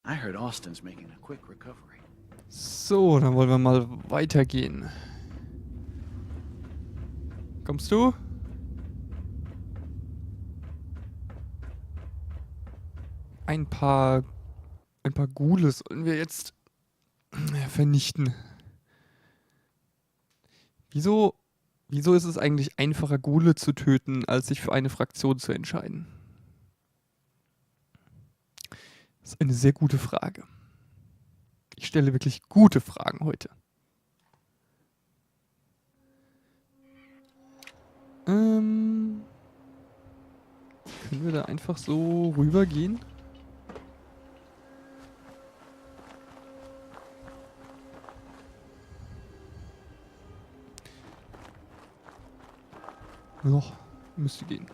I heard Austin's making a quick recovery. So, dann wollen wir mal weitergehen. Kommst du? Ein paar Ghouls sollen wir jetzt vernichten. Wieso ist es eigentlich einfacher, Ghule zu töten, als sich für eine Fraktion zu entscheiden? Das ist eine sehr gute Frage. Ich stelle wirklich gute Fragen heute. Können wir da einfach so rübergehen? Ja, müsste gehen.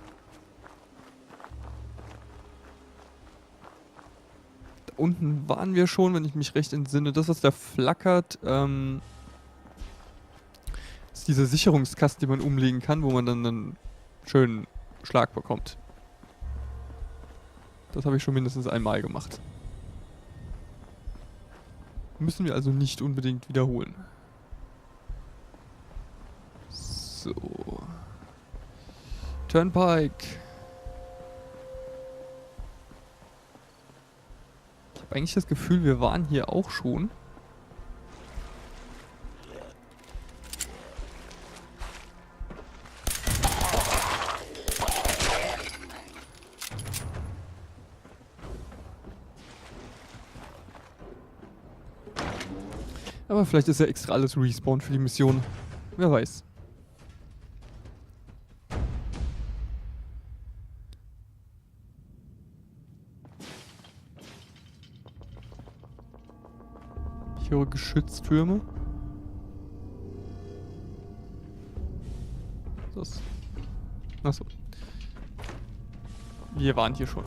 Da unten waren wir schon, wenn ich mich recht entsinne. Das, was da flackert, ist dieser Sicherungskasten, den man umlegen kann, wo man dann einen schönen Schlag bekommt. Das habe ich schon mindestens einmal gemacht. Müssen wir also nicht unbedingt wiederholen. So. Turnpike. Ich habe eigentlich das Gefühl, wir waren hier auch schon. Aber vielleicht ist ja extra alles Respawn für die Mission. Wer weiß. Ich höre Geschütztürme. Das. Achso. Wir waren hier schon.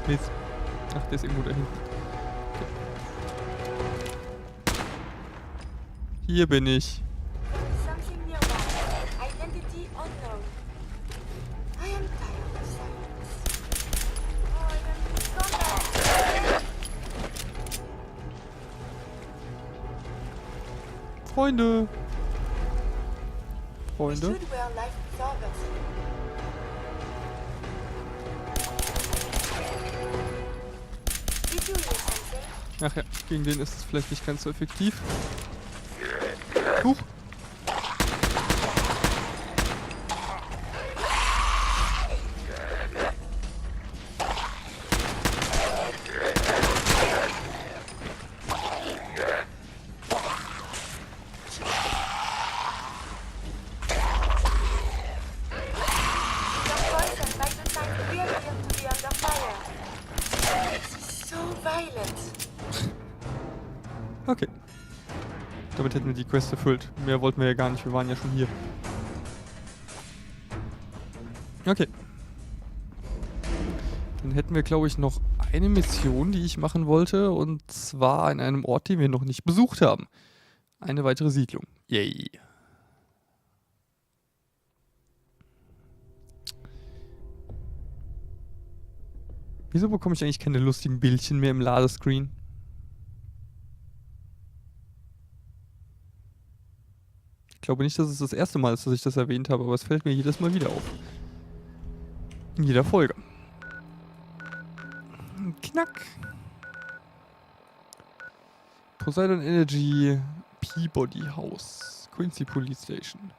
Mist. Ach, der ist irgendwo da hinten. Okay. Hier bin ich. Freunde. Freunde. Ach ja, gegen den ist es vielleicht nicht ganz so effektiv. Huch. Okay. Damit hätten wir die Quest erfüllt. Mehr wollten wir ja gar nicht, wir waren ja schon hier. Okay. Dann hätten wir, glaube ich, noch eine Mission, die ich machen wollte. Und zwar an einem Ort, den wir noch nicht besucht haben. Eine weitere Siedlung. Yay. Wieso bekomme ich eigentlich keine lustigen Bildchen mehr im Ladescreen? Ich glaube nicht, dass es das erste Mal ist, dass ich das erwähnt habe, aber es fällt mir jedes Mal wieder auf. In jeder Folge. Knack. Poseidon Energy Peabody House. Quincy Police Station.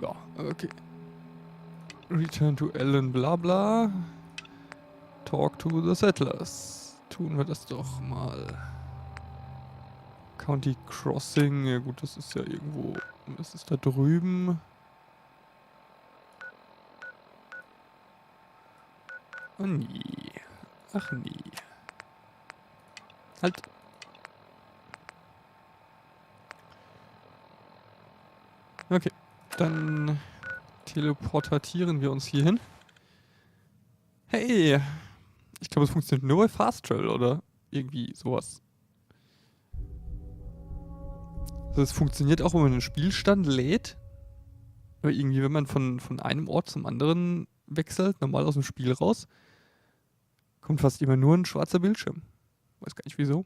Ja, okay. Return to Ellen bla bla. Talk to the settlers. Tun wir das doch mal. County Crossing, ja gut, das ist ja irgendwo, das ist da drüben. Oh nee. Ach nee. Halt. Okay. Dann teleportieren wir uns hier hin. Hey! Ich glaube, es funktioniert nur bei Fast Travel oder irgendwie sowas. Also es funktioniert auch, wenn man einen Spielstand lädt. Aber irgendwie, wenn man von einem Ort zum anderen wechselt, normal aus dem Spiel raus, kommt fast immer nur ein schwarzer Bildschirm. Weiß gar nicht wieso.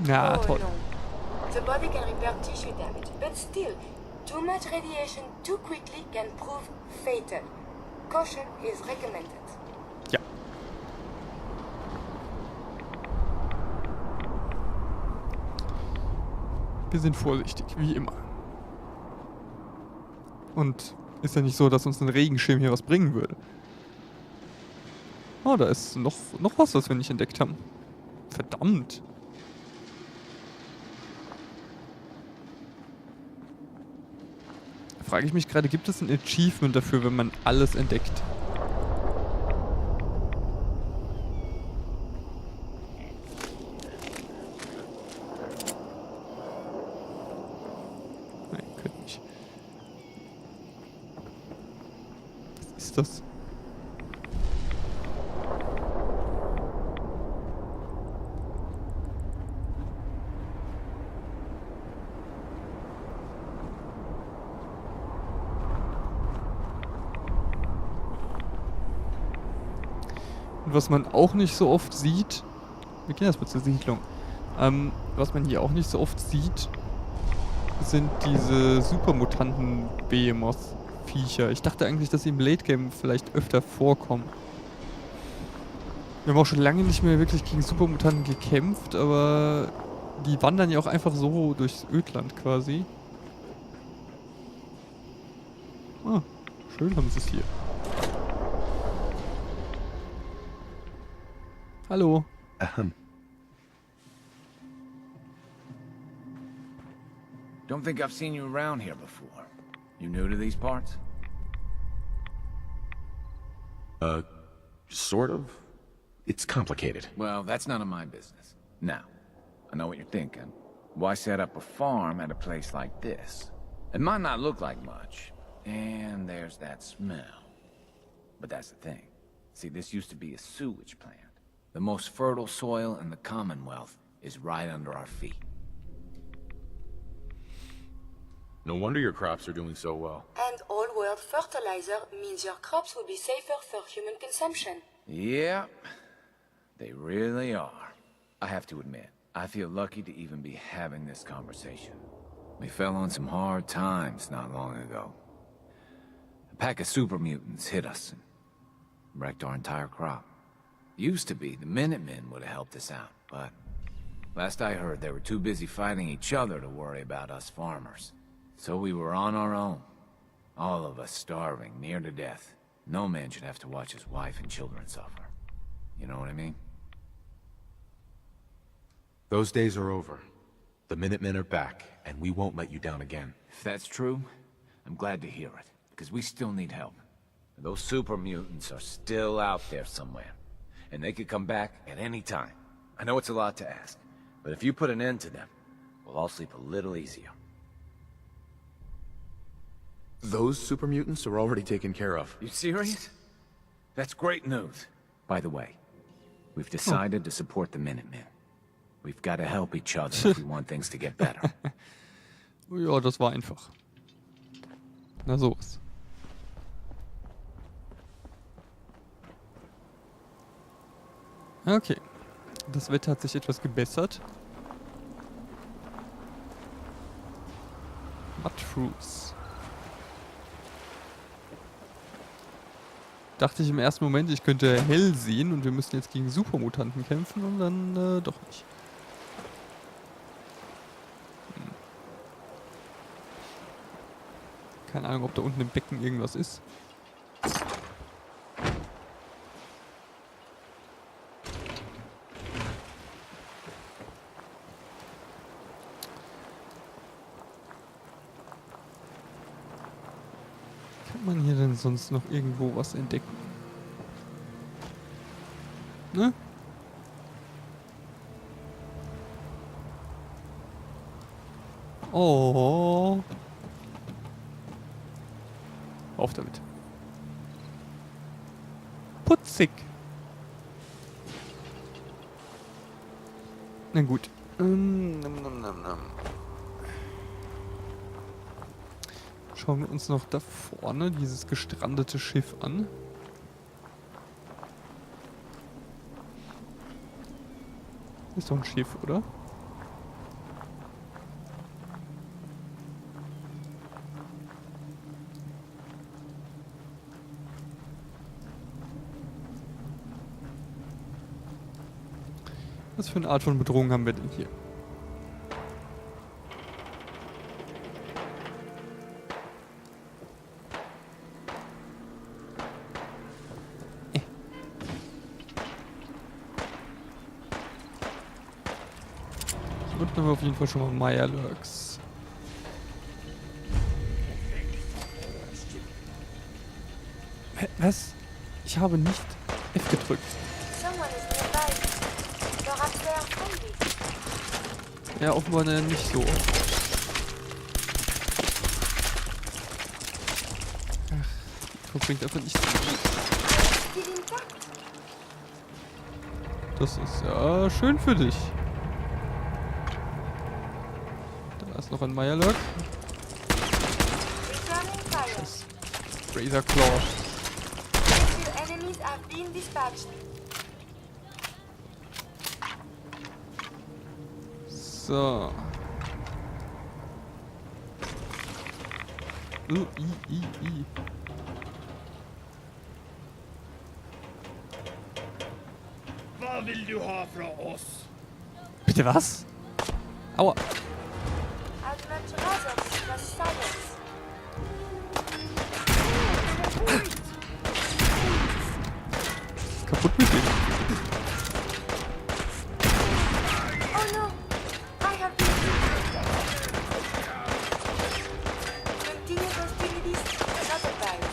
Na, Oh toll. no. The body can repair tissue damage, but still, too much radiation too quickly can prove fatal. Caution is recommended. Ja. Wir sind vorsichtig, wie immer. Und ist ja nicht so, dass uns ein Regenschirm hier was bringen würde. Oh, da ist noch was wir nicht entdeckt haben. Verdammt. Frage ich mich gerade, gibt es ein Achievement dafür, wenn man alles entdeckt? Nein, könnte nicht. Was ist das? Und was man auch nicht so oft sieht, wir gehen erstmal zur Siedlung, was man hier auch nicht so oft sieht, sind diese Supermutanten-Behemoth-Viecher. Ich dachte eigentlich, dass sie im Late-Game vielleicht öfter vorkommen. Wir haben auch schon lange nicht mehr wirklich gegen Supermutanten gekämpft, aber die wandern ja auch einfach so durchs Ödland quasi. Ah, schön haben sie es hier. Hallo. Don't think I've seen you around here before. You new to these parts? Sort of. It's complicated. Well, that's none of my business. Now, I know what you're thinking. Why set up a farm at a place like this? It might not look like much, and there's that smell. But that's the thing. See, this used to be a sewage plant. The most fertile soil in the Commonwealth is right under our feet. No wonder your crops are doing so well. And all-world fertilizer means your crops will be safer for human consumption. Yeah, they really are. I have to admit, I feel lucky to even be having this conversation. We fell on some hard times not long ago. A pack of super mutants hit us and wrecked our entire crop. Used to be the Minutemen would have helped us out, but last I heard they were too busy fighting each other to worry about us farmers. So we were on our own. All of us starving, near to death. No man should have to watch his wife and children suffer. You know what I mean? Those days are over. The Minutemen are back, and we won't let you down again. If that's true, I'm glad to hear it, because we still need help. Those super mutants are still out there somewhere, and they could come back at any time. I know it's a lot to ask, but if you put an end to them, we'll all sleep a little easier. Those super mutants are already taken care of. You serious? That's great news. By the way, we've decided to support the Minutemen. We've got to help each other if we want things to get better. Ja, das war einfach. Na sowas. Okay. Das Wetter hat sich etwas gebessert. Mudfruits. Dachte ich im ersten Moment, ich könnte hell sehen und wir müssen jetzt gegen Supermutanten kämpfen und dann doch nicht. Keine Ahnung, ob da unten im Becken irgendwas ist. Kann man hier denn sonst noch irgendwo was entdecken? Ne? Oh. Auf damit. Putzig. Na gut. Schauen wir uns noch da vorne dieses gestrandete Schiff an. Ist doch ein Schiff, oder? Was für eine Art von Bedrohung haben wir denn hier? Unten haben wir auf jeden Fall schon mal Mirelurks. Was? Ich habe nicht F gedrückt. Someone is nearby. Perhaps they are friendly. Ja, offenbar nicht so. Ach, verbringt einfach nicht so viel. Still intact. Das ist ja schön für dich. Da ist noch ein Mirelurk. Returning fire. Razor Claw. Your enemies have been dispatched. So. I. Vad vill du ha från oss? Bitte was? Aua. I'd much rather discuss silence. Ist kaputt mit dem. Oh no! I have been continued hostilities another time.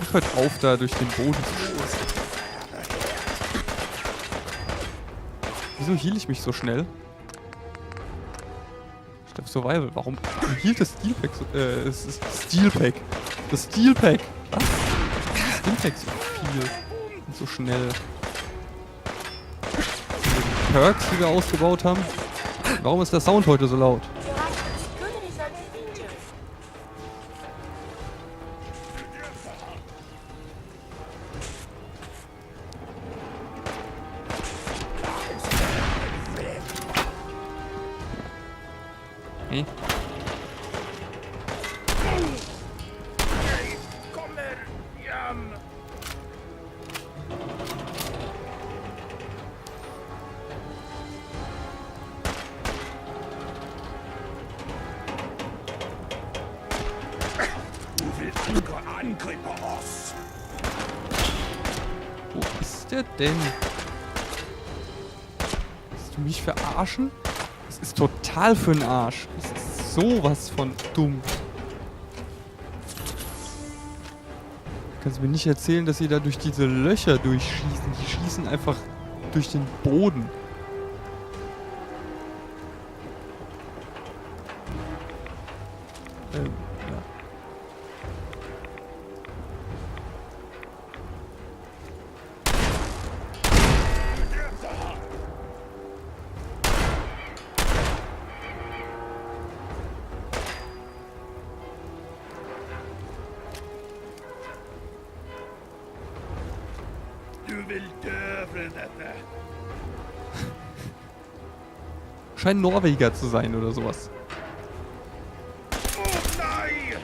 Ach, hört auf, da durch den Boden zu stoßen. Wieso heal ich mich so schnell? Statt Survival. Warum hielt das Steel Pack so, es ist Steel Pack. Das Steel Pack. Was? Das Steel Pack so viel. Und so schnell. Die Perks, die wir ausgebaut haben. Warum ist der Sound heute so laut? Your actions could result in injury. Hey. Kommer igen! Du willst angreifen oss! Wo ist der denn? Willst du mich verarschen? Das ist total für den Arsch. Das ist sowas von dumm. Kannst du mir nicht erzählen, dass sie da durch diese Löcher durchschießen? Die schießen einfach durch den Boden. Ja. Du vill dö för detta! Scheinen Norweger zu sein oder sowas. Oh nein!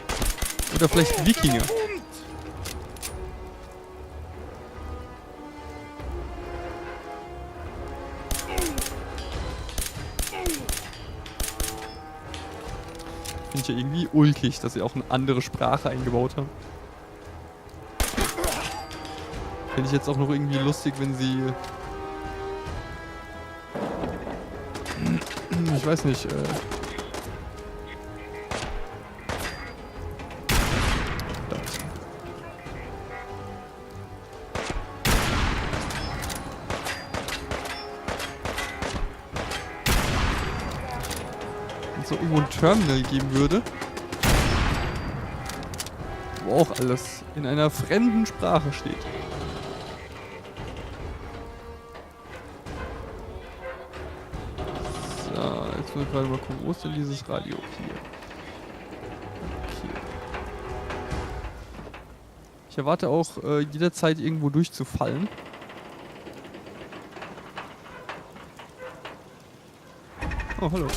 Oder vielleicht Wikinger. Und! Finde ich ja irgendwie ulkig, dass sie auch eine andere Sprache eingebaut haben. Finde ich jetzt auch noch irgendwie lustig, wenn sie... Ich weiß nicht, es auch irgendwo ein Terminal geben würde. Wo auch alles in einer fremden Sprache steht. So, jetzt muss ich gerade mal gucken, wo ist denn dieses Radio hier? Okay. Ich erwarte auch jederzeit irgendwo durchzufallen. Oh, hallo.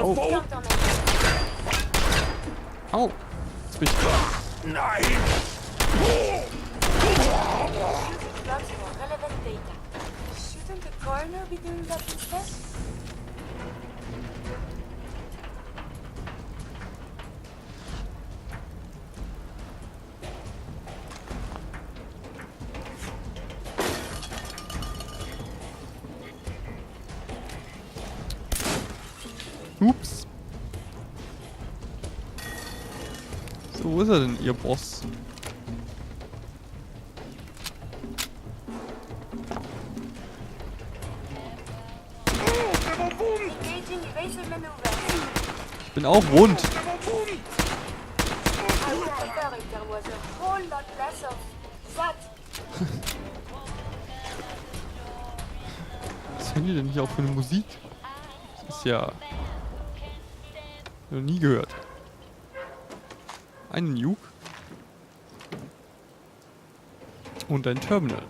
Oh. Au. Jetzt bin ich dran. Nein! Lots more relevant data. Shouldn't the coroner be doing that instead? Ups. So, wo ist er denn, ihr Boss? Engaging evasive maneuvers. Ich bin auch wund. I would prefer if there was a whole lot less of that. Was hören die denn hier auch für eine Musik? Das ist ja... noch nie gehört. Ein Nuke. Und ein Terminal.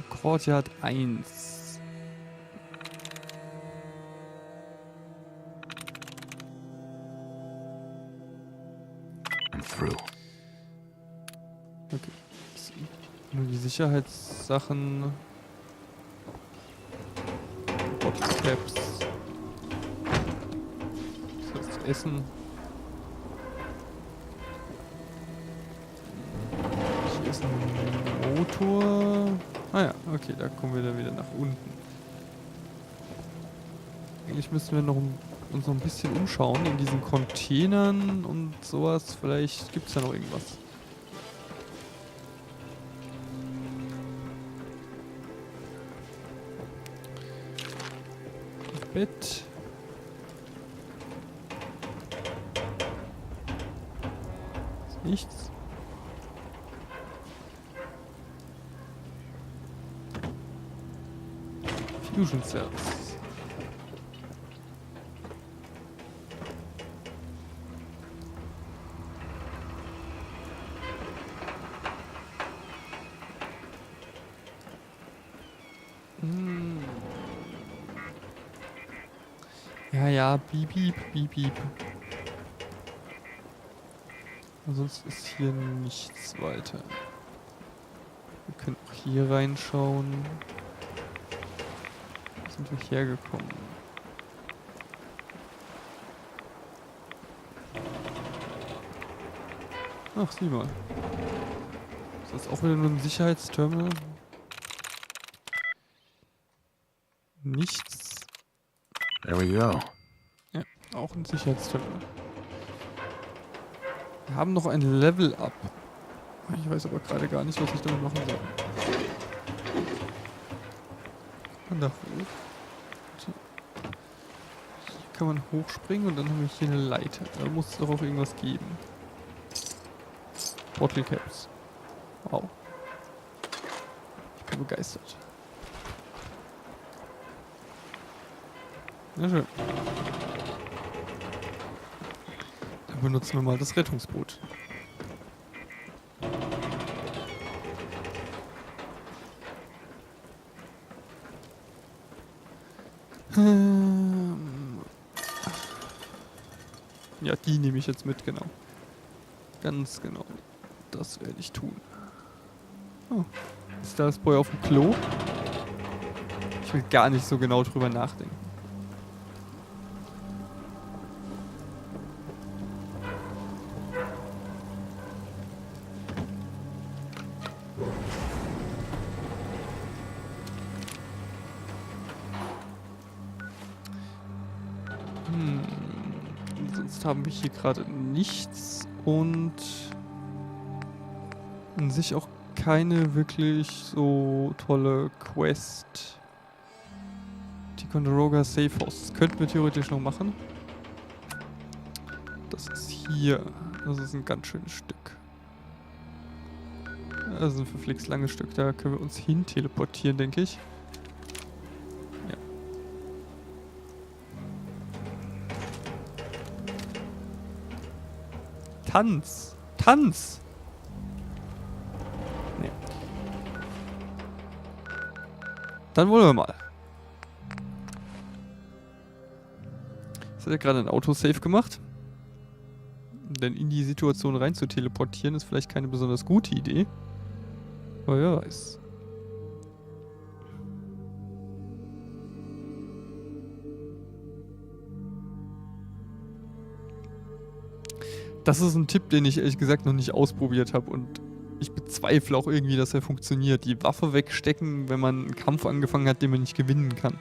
Courtyard 1. I'm through. Okay. Nur die Sicherheitssachen. Caps. Das heißt Essen. Hier ist ein Motor. Ah ja, okay, da kommen wir dann wieder nach unten. Eigentlich müssen wir uns noch ein bisschen umschauen in diesen Containern und sowas. Vielleicht gibt es da noch irgendwas. Bett. Ist nichts. Fusion Cells. Ja, piep, piep, piep, piep. Sonst ist hier nichts weiter. Wir können auch hier reinschauen. Wo sind wir hergekommen? Ach, sieh mal. Ist das auch wieder nur ein Sicherheitsterminal? Nichts. There we go. Ja, auch ein Sicherheitsterminal. Wir haben noch ein Level-Up. Ich weiß aber gerade gar nicht, was ich damit machen soll. Und da hoch. Hier kann man hochspringen und dann haben wir hier eine Leiter. Da muss es doch auch irgendwas geben. Bottle Caps. Wow. Ich bin begeistert. Na schön. Dann benutzen wir mal das Rettungsboot. Ja, die nehme ich jetzt mit, genau. Ganz genau. Das werde ich tun. Oh. Ist da das Boy auf dem Klo? Ich will gar nicht so genau drüber nachdenken. sonst haben wir hier gerade nichts und an sich auch keine wirklich so tolle Quest. Ticonderoga Safe House. Das könnten wir theoretisch noch machen. Das ist hier. Das ist ein ganz schönes Stück. Das ist ein verflixt langes Stück. Da können wir uns hin teleportieren, denke ich. Ja. Tanz! Tanz! Nee. Dann wollen wir mal. Jetzt hat er gerade ein Autosave gemacht. Denn in die Situation rein zu teleportieren ist vielleicht keine besonders gute Idee. Aber wer weiß. Das ist ein Tipp, den ich ehrlich gesagt noch nicht ausprobiert habe und ich bezweifle auch irgendwie, dass er funktioniert. Die Waffe wegstecken, wenn man einen Kampf angefangen hat, den man nicht gewinnen kann.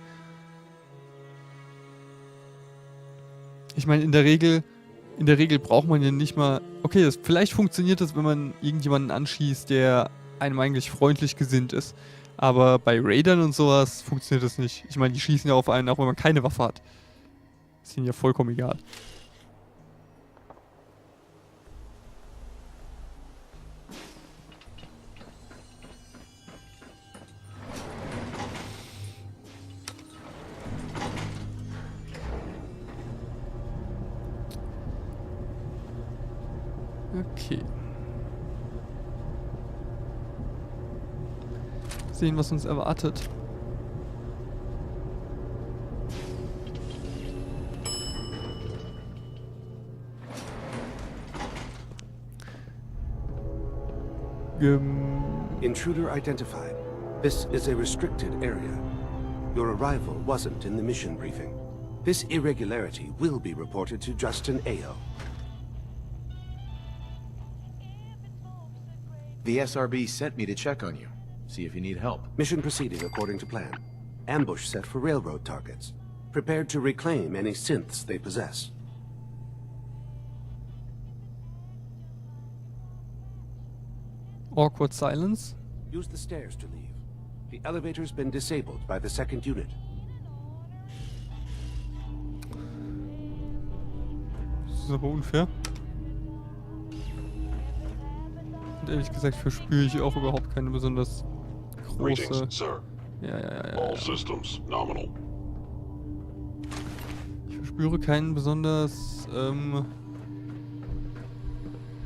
Ich meine, in der Regel braucht man ja nicht mal... Okay, vielleicht funktioniert das, wenn man irgendjemanden anschießt, der einem eigentlich freundlich gesinnt ist. Aber bei Raidern und sowas funktioniert das nicht. Ich meine, die schießen ja auf einen, auch wenn man keine Waffe hat. Ist ihnen ja vollkommen egal. Okay. Sehen, was uns erwartet. Intruder identified. This is a restricted area. Your arrival wasn't in the mission briefing. This irregularity will be reported to Justin Ayo. The SRB sent me to check on you. See if you need help. Mission proceeding according to plan. Ambush set for railroad targets. Prepared to reclaim any synths they possess. Awkward silence. Use the stairs to leave. The elevator's been disabled by the second unit. Das ist aber unfair. Und ehrlich gesagt verspüre ich auch überhaupt keine besonders große... Greetings, sir. Ja. All systems nominal. Ich verspüre keinen besonders...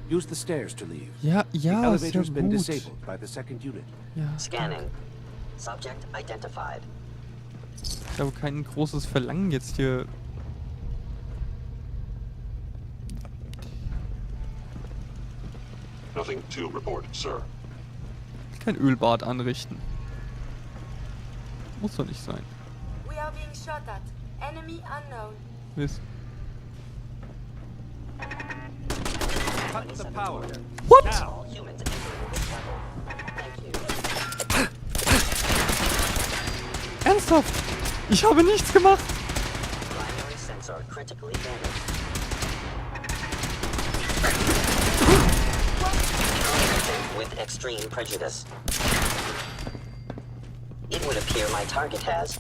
Use the stairs to leave. Ja, The ist ja elevator's been gut. disabled by the second unit. Ja, Scanning. Subject identified. ich habe kein großes Verlangen jetzt hier... Nothing to report, sir. kein Ölbad anrichten. Muss doch nicht sein. We are being shot at. Enemy unknown. Mist. Cut the power. What? All humans entering this level. Thank you. Ernsthaft? Ich habe nichts gemacht. Primary sensor critically damaged. With extreme prejudice. It would appear my target has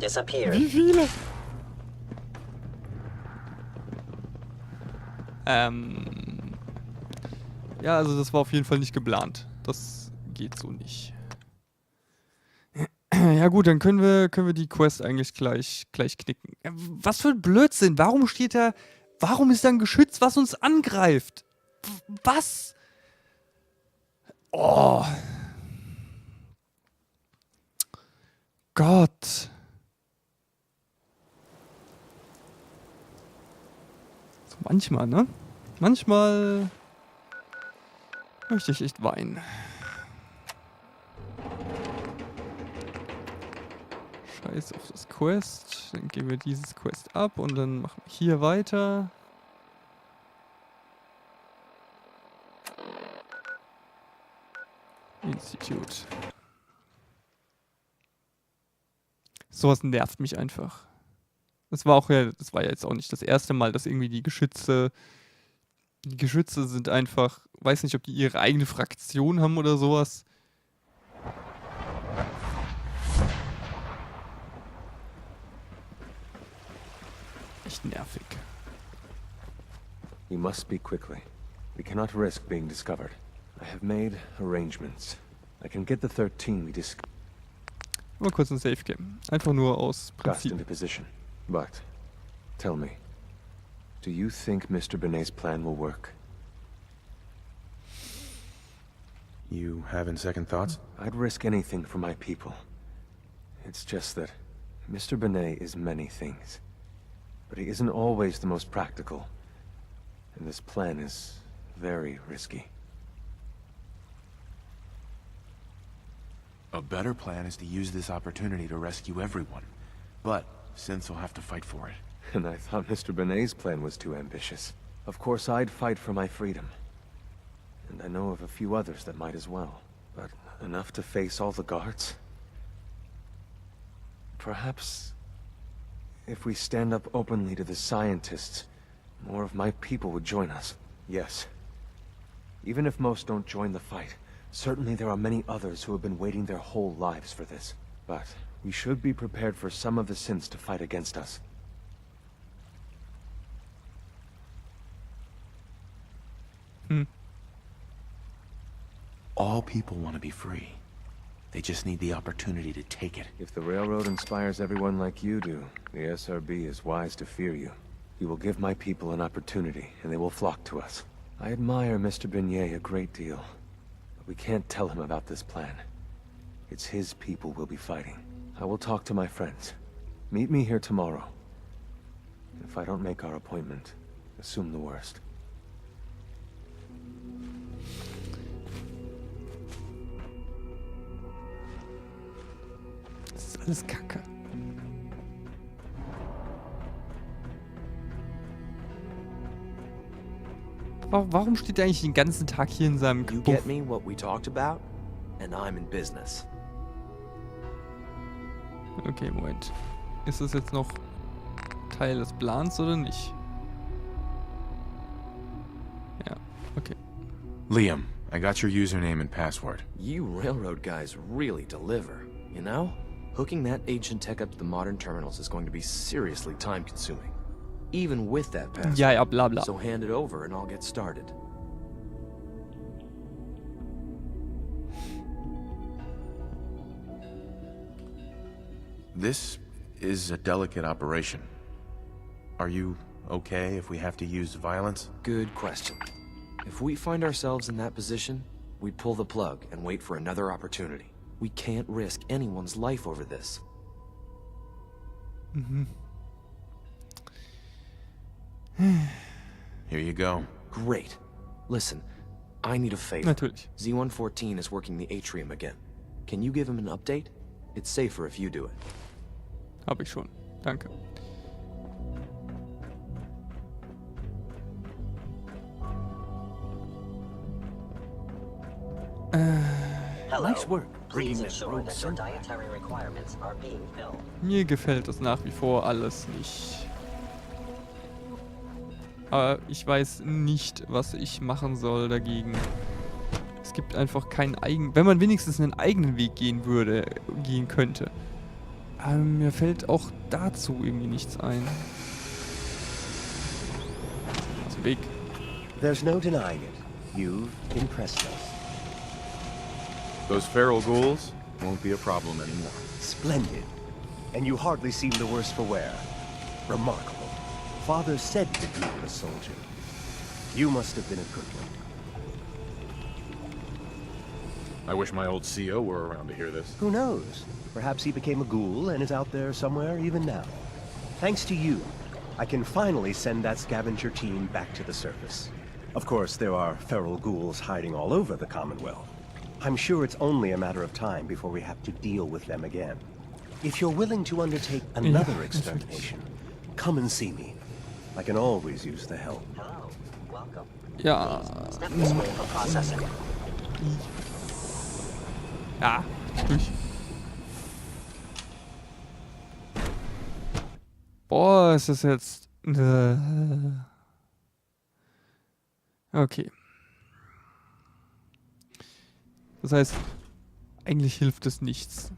disappeared. Wie viele? Ja, also das war auf jeden Fall nicht geplant. Das geht so nicht. Ja gut, dann können wir die Quest eigentlich gleich knicken. Was für ein Blödsinn. Warum steht da... Warum ist da ein Geschütz, was uns angreift? Was? Oh. Gott. So manchmal, ne? Manchmal möchte ich echt weinen. Scheiß auf das Quest. Dann geben wir dieses Quest ab und dann machen wir hier weiter. Institute. Sowas nervt mich einfach. Das war ja jetzt auch nicht das erste Mal, dass irgendwie die Geschütze sind einfach, weiß nicht, ob die ihre eigene Fraktion haben oder sowas. Echt nervig. We must speak quickly. We cannot risk being discovered. I have made arrangements. I can get the 13 we discussed Mal kurz ein Safe Game. Einfach nur aus Prinzip. into position. But, tell me, do you think Mr. Benet's plan will work? You having second thoughts? I'd risk anything for my people. It's just that Mr. Benet is many things. But he isn't always the most practical. And this plan is very risky. A better plan is to use this opportunity to rescue everyone. But Synths will have to fight for it. And I thought Mr. Benet's plan was too ambitious. Of course, I'd fight for my freedom. And I know of a few others that might as well. But enough to face all the guards? Perhaps if we stand up openly to the scientists, more of my people would join us. Yes. Even if most don't join the fight, certainly there are many others who have been waiting their whole lives for this. But we should be prepared for some of the Synths to fight against us. All people want to be free. They just need the opportunity to take it. If the Railroad inspires everyone like you do, the SRB is wise to fear you. You will give my people an opportunity, and they will flock to us. I admire Mr. Beignet a great deal, but we can't tell him about this plan. It's his people we'll be fighting. I will talk to my friends. Meet me here tomorrow. If I don't make our appointment, assume the worst. Das ist alles Kacke. Warum steht er eigentlich den ganzen Tag hier in seinem You Kabuff? get me what we talked about, and I'm in business. Okay, Moment. Ist das jetzt noch Teil des Plans oder nicht? Ja, okay. Liam, I got your username and password. You railroad guys really deliver, you know? Hooking that ancient tech up to the modern terminals is going to be seriously time-consuming. Even with that password. Ja, ja, bla bla. So hand it over and I'll get started. This is a delicate operation. Are you okay if we have to use violence? Good question. If we find ourselves in that position, we pull the plug and wait for another opportunity. We can't risk anyone's life over this. Here you go. Great. Listen, I need a favor. Natürlich. Z-114 is working the atrium again. Can you give him an update? It's safer if you do it. Hab ich schon. Danke. Hello. Nice work. Please ensure that your dietary requirements are being filled. Mir gefällt das nach wie vor alles nicht. Aber ich weiß nicht, was ich machen soll dagegen. Es gibt einfach keinen eigenen... Wenn man wenigstens einen eigenen Weg gehen könnte. Aber mir fällt auch dazu irgendwie nichts ein. Aus dem Weg. There's no denying it. You've impressed us. Those feral ghouls won't be a problem anymore. Splendid. And you hardly seem the worse for wear. Remarkable. Father said that you were a soldier. You must have been a good one. I wish my old CO were around to hear this. Who knows? Perhaps he became a ghoul and is out there somewhere even now. Thanks to you, I can finally send that scavenger team back to the surface. Of course, there are feral ghouls hiding all over the Commonwealth. I'm sure it's only a matter of time before we have to deal with them again. If you're willing to undertake another extermination, come and see me. I can always use the help. Hello. Welcome. Ja. Step this way for processing. Ja. Durch. Boah, ist das jetzt... Okay. Das heißt, eigentlich hilft es nichts.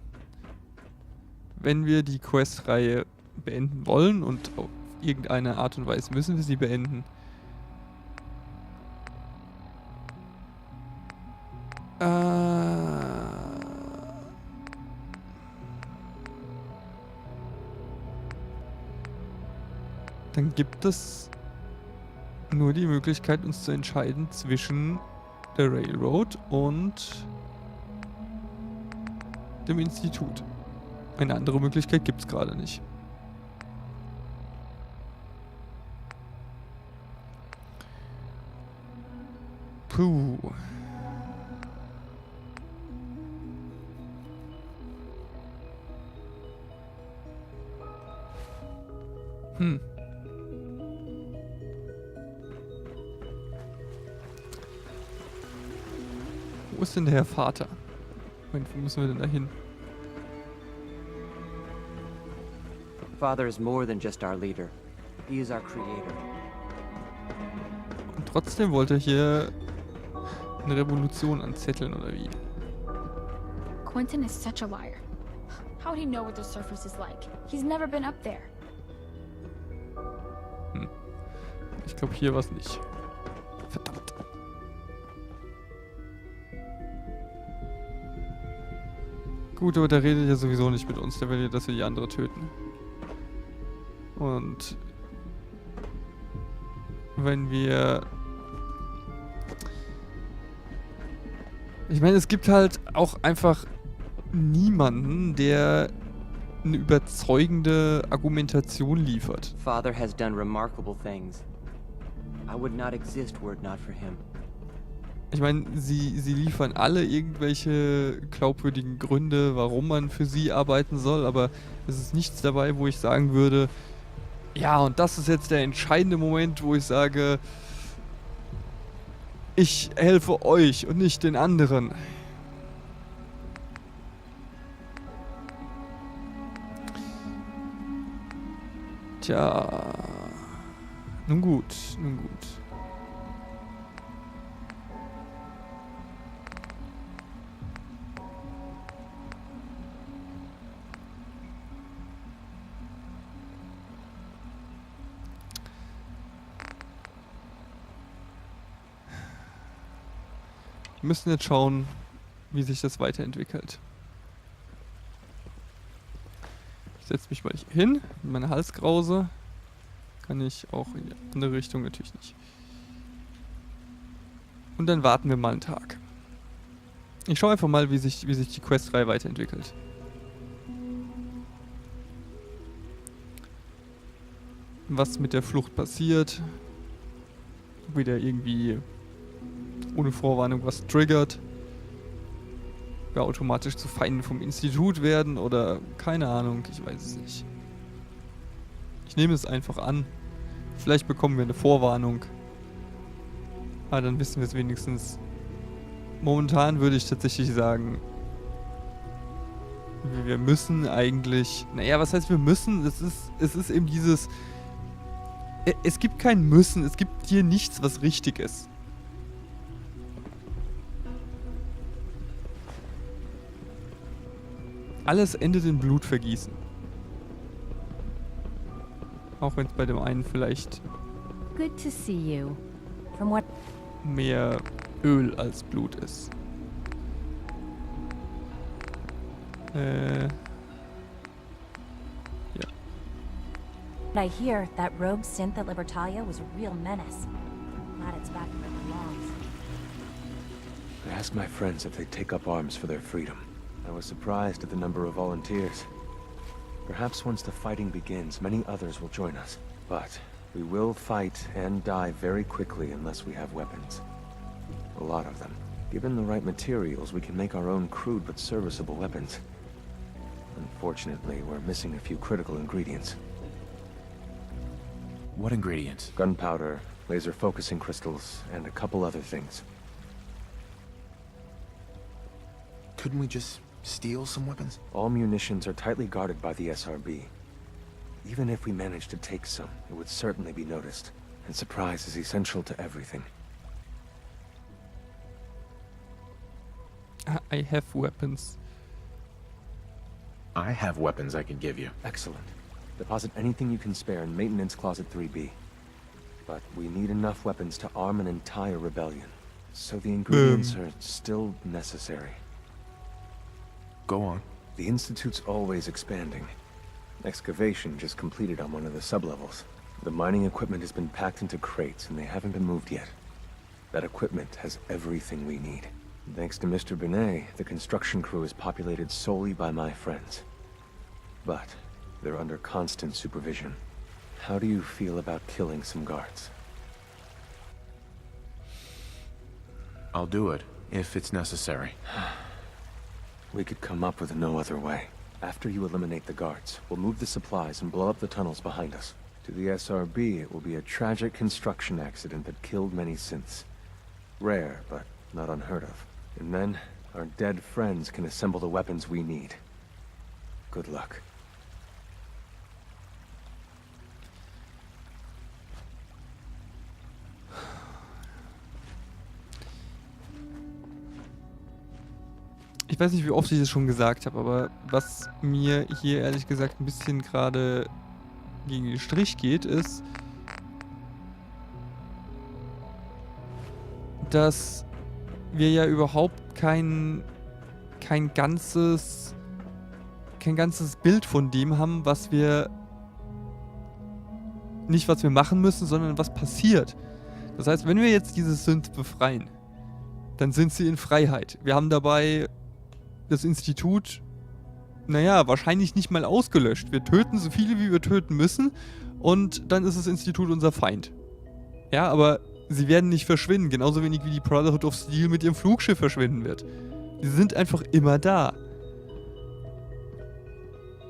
Wenn wir die Quest-Reihe beenden wollen, und auf irgendeine Art und Weise müssen wir sie beenden, dann gibt es nur die Möglichkeit, uns zu entscheiden zwischen der Railroad und dem Institut. Eine andere Möglichkeit gibt es gerade nicht. Puh. Wo ist denn der Herr Vater? Moment, wo müssen wir denn da hin? Father is more than just our leader. He is our creator. Und trotzdem wollte er hier eine Revolution anzetteln, oder wie? Quentin is such a liar. How would he know what the surface is like? He's never been up there. Ich glaube, hier war es nicht. Verdammt. Gut, aber der redet ja sowieso nicht mit uns. Der will ja, dass wir die andere töten. Und wenn wir... Ich meine, es gibt halt auch einfach niemanden, der eine überzeugende Argumentation liefert. Father has done remarkable things. I would not exist were it not for him. Ich meine, sie liefern alle irgendwelche glaubwürdigen Gründe, warum man für sie arbeiten soll, aber es ist nichts dabei, wo ich sagen würde, ja, und das ist jetzt der entscheidende Moment, wo ich sage, ich helfe euch und nicht den anderen. Tja, nun gut, nun gut. Wir müssen jetzt schauen, wie sich das weiterentwickelt. Ich setze mich mal hier hin, mit meiner Halskrause. Kann ich auch in die andere Richtung natürlich nicht. Und dann warten wir mal einen Tag. Ich schaue einfach mal, wie sich die Quest-Reihe weiterentwickelt. Was mit der Flucht passiert. Ob wieder irgendwie ohne Vorwarnung was triggert. Wir automatisch zu Feinden vom Institut werden oder keine Ahnung, ich weiß es nicht. Ich nehme es einfach an. Vielleicht bekommen wir eine Vorwarnung. Aber dann wissen wir es wenigstens. Momentan würde ich tatsächlich sagen, wir müssen eigentlich... Naja, was heißt wir müssen? Es ist eben dieses... Es gibt kein Müssen, es gibt hier nichts, was richtig ist. Alles endet in Blutvergießen. Auch wenn es bei dem einen vielleicht Good to see you. From what? mehr Öl als Blut ist. Ja. I hear that rogue synth at Libertalia was a real menace. Glad it's back where it belongs. I asked my friends if they'd take up arms for their freedom. I was surprised at the number of volunteers. Perhaps once the fighting begins, many others will join us. But we will fight and die very quickly unless we have weapons. A lot of them. Given the right materials, we can make our own crude but serviceable weapons. Unfortunately, we're missing a few critical ingredients. What ingredients? Gunpowder, laser focusing crystals, and a couple other things. Couldn't we just steal some weapons? All munitions are tightly guarded by the SRB. Even if we managed to take some, it would certainly be noticed. And surprise is essential to everything. I have weapons. I have weapons I can give you. Excellent. Deposit anything you can spare in Maintenance Closet 3B. But we need enough weapons to arm an entire rebellion. So the ingredients are still necessary. Go on. The Institute's always expanding. Excavation just completed on one of the sublevels. The mining equipment has been packed into crates and they haven't been moved yet. That equipment has everything we need. Thanks to Mr. Binet, the construction crew is populated solely by my friends. But they're under constant supervision. How do you feel about killing some guards? I'll do it, if it's necessary. We could come up with no other way. After you eliminate the guards, we'll move the supplies and blow up the tunnels behind us. To the SRB, it will be a tragic construction accident that killed many synths. Rare, but not unheard of. And then, our dead friends can assemble the weapons we need. Good luck. Ich weiß nicht, wie oft ich das schon gesagt habe, aber was mir hier ehrlich gesagt ein bisschen gerade gegen den Strich geht, ist, dass wir ja überhaupt kein ganzes Bild von dem haben, was wir nicht was wir machen müssen, sondern was passiert. Das heißt, wenn wir jetzt diese Synth befreien, dann sind sie in Freiheit. Wir haben dabei das Institut, naja, wahrscheinlich nicht mal ausgelöscht. Wir töten so viele, wie wir töten müssen und dann ist das Institut unser Feind. Ja, aber sie werden nicht verschwinden, genauso wenig wie die Brotherhood of Steel mit ihrem Flugschiff verschwinden wird. Sie sind einfach immer da.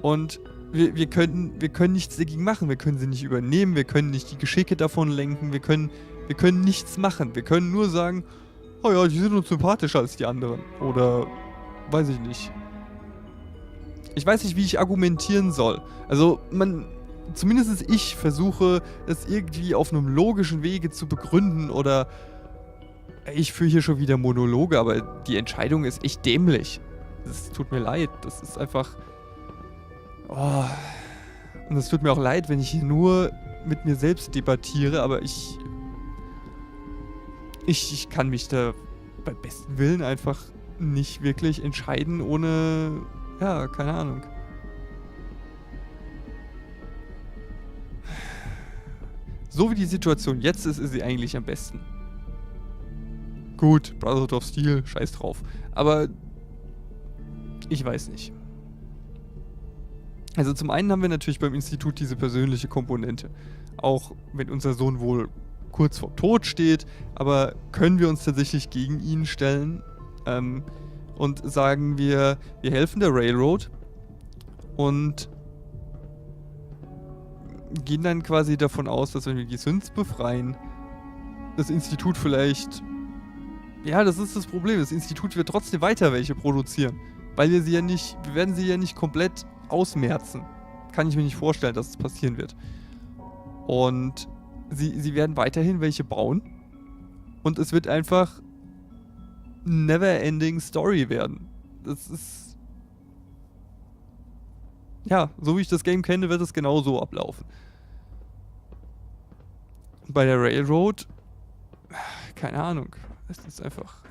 Und wir können nichts dagegen machen. Wir können sie nicht übernehmen, wir können nicht die Geschicke davon lenken, wir können nichts machen. Wir können nur sagen, oh ja, die sind uns sympathischer als die anderen. Oder, weiß ich nicht. Ich weiß nicht, wie ich argumentieren soll. Also, zumindest ich versuche, es irgendwie auf einem logischen Wege zu begründen oder ich führe hier schon wieder Monologe, aber die Entscheidung ist echt dämlich. Es tut mir leid. Das ist einfach... Oh. Und es tut mir auch leid, wenn ich hier nur mit mir selbst debattiere, aber ich kann mich da beim besten Willen einfach nicht wirklich entscheiden ohne... Ja, keine Ahnung. So wie die Situation jetzt ist sie eigentlich am besten. Gut, Brotherhood of Steel, scheiß drauf. Aber ich weiß nicht. Also zum einen haben wir natürlich beim Institut diese persönliche Komponente. Auch wenn unser Sohn wohl kurz vor Tod steht, aber können wir uns tatsächlich gegen ihn stellen und sagen wir helfen der Railroad und gehen dann quasi davon aus, dass wenn wir die Synths befreien, das Institut vielleicht... Ja, das ist das Problem. Das Institut wird trotzdem weiter welche produzieren. Weil wir werden sie ja nicht komplett ausmerzen. Kann ich mir nicht vorstellen, dass es passieren wird. Und sie werden weiterhin welche bauen. Und es wird einfach never-ending Story werden. Das ist... Ja, so wie ich das Game kenne, wird es genau so ablaufen. Bei der Railroad... Keine Ahnung. Es ist einfach...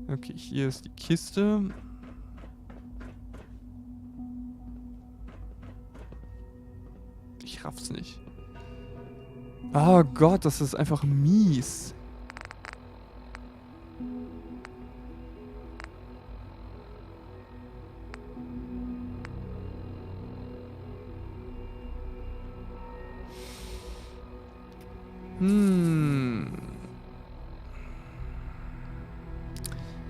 Okay, hier ist die Kiste. Ich raff's nicht. Oh Gott, das ist einfach mies.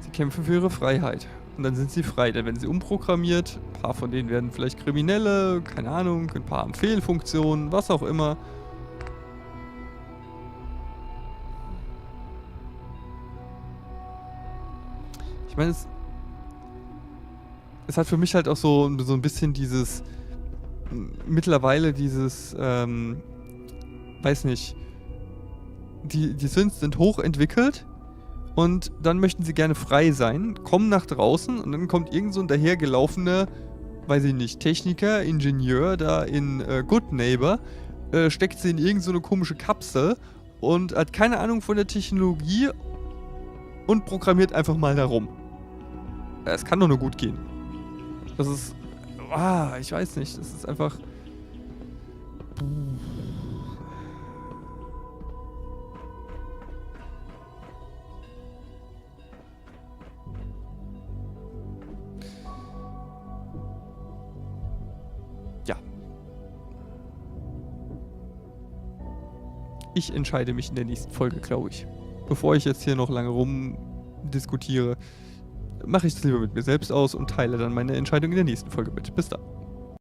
Sie kämpfen für ihre Freiheit. Und dann sind sie frei. Dann werden sie umprogrammiert. Ein paar von denen werden vielleicht Kriminelle. Keine Ahnung. Ein paar haben Fehlfunktionen. Was auch immer. Ich meine, es hat für mich halt auch so ein bisschen dieses... mittlerweile dieses, weiß nicht, die Synths sind hochentwickelt und dann möchten sie gerne frei sein, kommen nach draußen und dann kommt irgend so ein dahergelaufener, weiß ich nicht, Techniker, Ingenieur da in Good Neighbor, steckt sie in irgend so eine komische Kapsel und hat keine Ahnung von der Technologie und programmiert einfach mal da rum. Es kann doch nur gut gehen. Das ist, ich weiß nicht, das ist einfach... Ja. Ich entscheide mich in der nächsten Folge, glaube ich. Bevor ich jetzt hier noch lange rumdiskutiere, mache ich das lieber mit mir selbst aus und teile dann meine Entscheidung in der nächsten Folge mit. Bis dann.